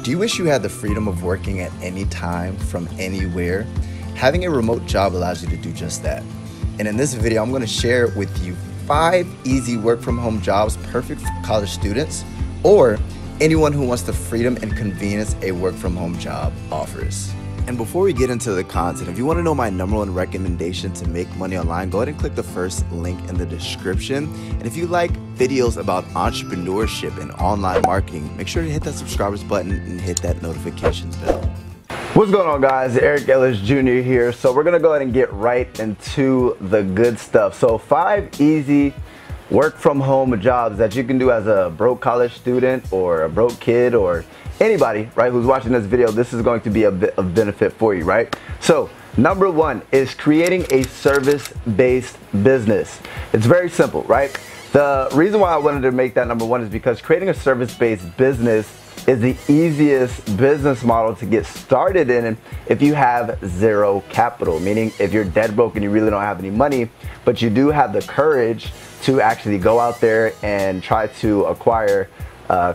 Do you wish you had the freedom of working at any time from anywhere? Having a remote job allows you to do just that. And in this video, I'm going to share with you 5 easy work from home jobs perfect for college students or anyone who wants the freedom and convenience a work from home job offers. And before we get into the content, if you want to know my #1 recommendation to make money online, go ahead and click the first link in the description. And if you like videos about entrepreneurship and online marketing, make sure to hit that subscribers button and hit that notifications bell. What's going on, guys? Eric Ellis Jr. here. So we're going to go ahead and get right into the good stuff. So 5 easy work from home jobs that you can do as a broke college student or a broke kid or anybody, right, who's watching this video. This is going to be a bit of benefit for you, right? So #1 is creating a service-based business. It's very simple, right? The reason why I wanted to make that #1 is because creating a service-based business is the easiest business model to get started in if you have zero capital, meaning if you're dead broke and you really don't have any money, but you do have the courage to actually go out there and try to acquire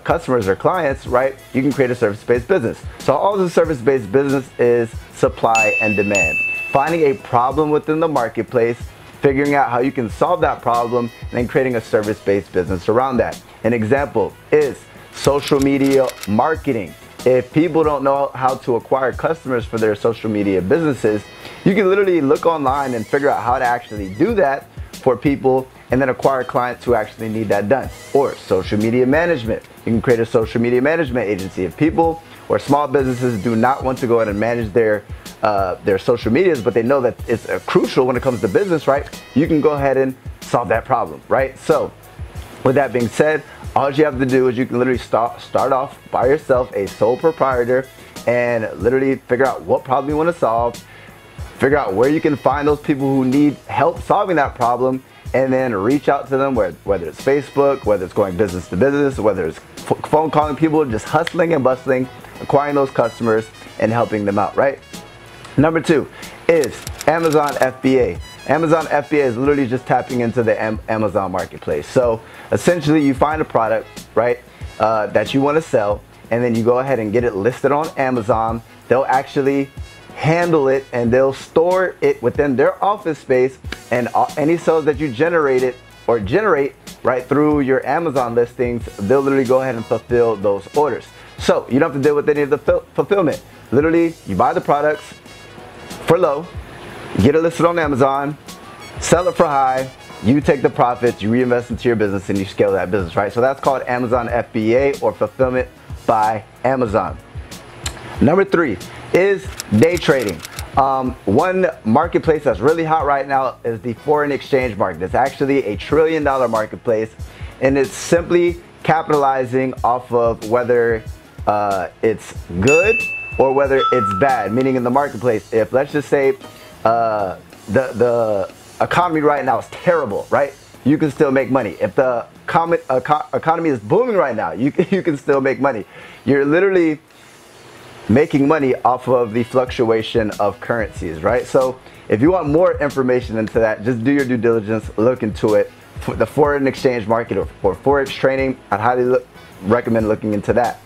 customers or clients, right? You can create a service-based business. So all the service-based business is supply and demand. Finding a problem within the marketplace, figuring out how you can solve that problem, and then creating a service-based business around that. An example is social media marketing. If people don't know how to acquire customers for their social media businesses, you can literally look online and figure out how to actually do that for people and then acquire clients who actually need that done. Or social media management. You can create a social media management agency. If people or small businesses do not want to go ahead and manage their social medias, but they know that it's crucial when it comes to business, right? You can go ahead and solve that problem, right? So with that being said, all you have to do is you can literally start off by yourself, a sole proprietor, and literally figure out what problem you want to solve, figure out where you can find those people who need help solving that problem, and then reach out to them, whether it's Facebook, whether it's going business to business, whether it's phone calling people, just hustling and bustling, acquiring those customers and helping them out, right? #2 is Amazon FBA. Amazon FBA is literally just tapping into the Amazon marketplace. So essentially you find a product, right, that you want to sell, and then you go ahead and get it listed on Amazon. They'll actually handle it and they'll store it within their office space, and any sales that you generate right through your Amazon listings, they'll literally go ahead and fulfill those orders. So you don't have to deal with any of the fulfillment. Literally, you buy the products for low, get it listed on Amazon, sell it for high, you take the profits, you reinvest into your business, and you scale that business, right? So that's called Amazon FBA, or Fulfillment by Amazon. #3 is day trading. One marketplace that's really hot right now is the foreign exchange market. It's actually a $1 trillion marketplace, and it's simply capitalizing off of whether it's good or whether it's bad. Meaning in the marketplace, if let's just say the economy right now is terrible, right? You can still make money. If the economy is booming right now, you can still make money. You're literally making money off of the fluctuation of currencies, right? So if you want more information into that, just do your due diligence, look into it. For the foreign exchange market or forex trading, I'd highly recommend looking into that.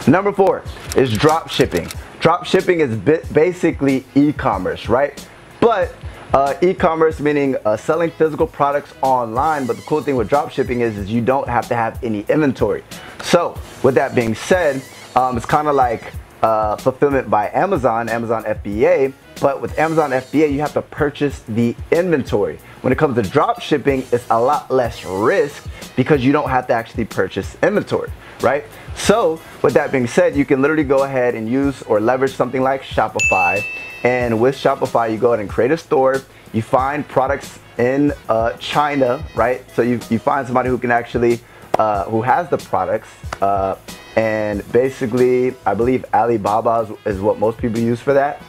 #4 is drop shipping. Drop shipping is basically e-commerce, right? But e-commerce meaning selling physical products online, but the cool thing with drop shipping is you don't have to have any inventory. So with that being said, it's kind of like Fulfillment by Amazon, Amazon FBA, but with Amazon FBA, you have to purchase the inventory. When it comes to drop shipping, it's a lot less risk because you don't have to actually purchase inventory, right? So with that being said, you can literally go ahead and use or leverage something like Shopify. And with Shopify, you go ahead and create a store. You find products in China, right? So you find somebody who can actually, who has the products, and basically, I believe Alibaba is what most people use for that.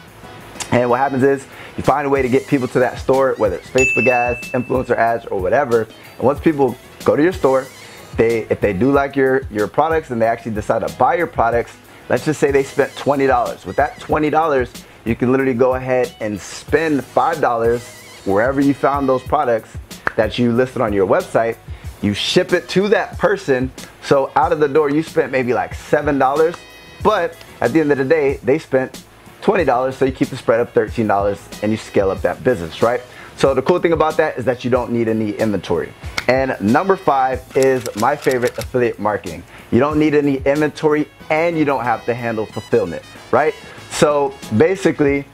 And what happens is you find a way to get people to that store, whether it's Facebook ads, influencer ads, or whatever. And once people go to your store, if they do like your products and they actually decide to buy your products, let's just say they spent $20. With that $20, you can literally go ahead and spend $5 wherever you found those products that you listed on your website. You ship it to that person. So out of the door, you spent maybe like $7. But at the end of the day, they spent $20, so you keep the spread of $13 and you scale up that business, right? So the cool thing about that is that you don't need any inventory. And number 5 is my favorite, affiliate marketing. You don't need any inventory and you don't have to handle fulfillment, right? So basically,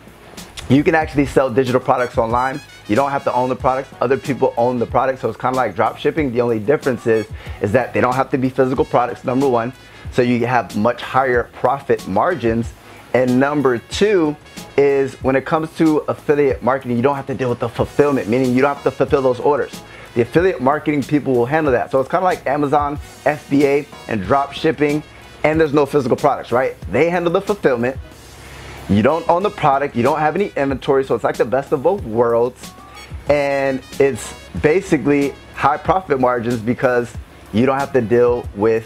you can actually sell digital products online. You don't have to own the products. Other people own the products, so it's kind of like drop shipping. The only difference is that they don't have to be physical products, number 1. So you have much higher profit margins. And number 2 is when it comes to affiliate marketing, you don't have to deal with the fulfillment, meaning you don't have to fulfill those orders. The affiliate marketing people will handle that. So it's kind of like Amazon, FBA, and drop shipping, and there's no physical products, right? They handle the fulfillment. You don't own the product, you don't have any inventory, so it's like the best of both worlds. And it's basically high profit margins because you don't have to deal with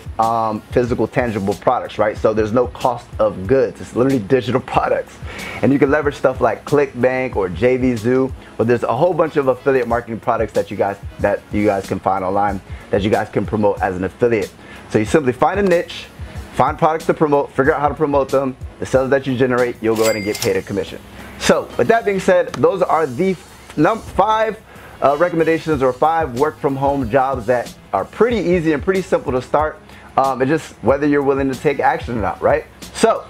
physical, tangible products, right? So there's no cost of goods. It's literally digital products. And you can leverage stuff like ClickBank or JVZoo, but there's a whole bunch of affiliate marketing products that you guys can find online that you guys can promote as an affiliate. So you simply find a niche, find products to promote, figure out how to promote them. The sales that you generate, you'll go ahead and get paid a commission. So with that being said, those are the 5 recommendations or 5 work from home jobs that are pretty easy and pretty simple to start. It's just whether you're willing to take action or not, right? So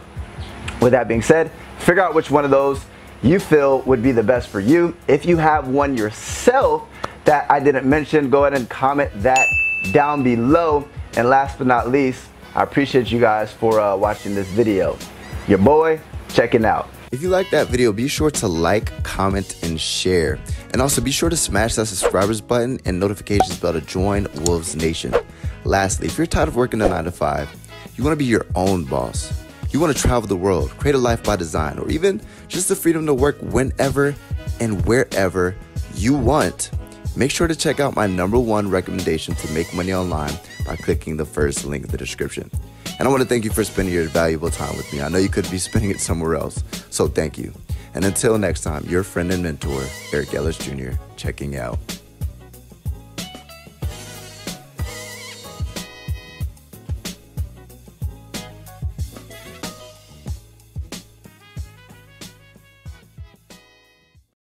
with that being said, figure out which one of those you feel would be the best for you. If you have one yourself that I didn't mention, go ahead and comment that down below. And last but not least, I appreciate you guys for watching this video. Your boy, checking out. If you like that video, be sure to like, comment, and share. And also be sure to smash that subscribers button and notifications bell to join Wolves Nation. Lastly, if you're tired of working a 9 to 5, you want to be your own boss. You want to travel the world, create a life by design, or even just the freedom to work whenever and wherever you want. Make sure to check out my #1 recommendation to make money online by clicking the first link in the description. And I want to thank you for spending your valuable time with me. I know you could be spending it somewhere else, so thank you. And until next time, your friend and mentor, Eric Ellis Jr., checking out.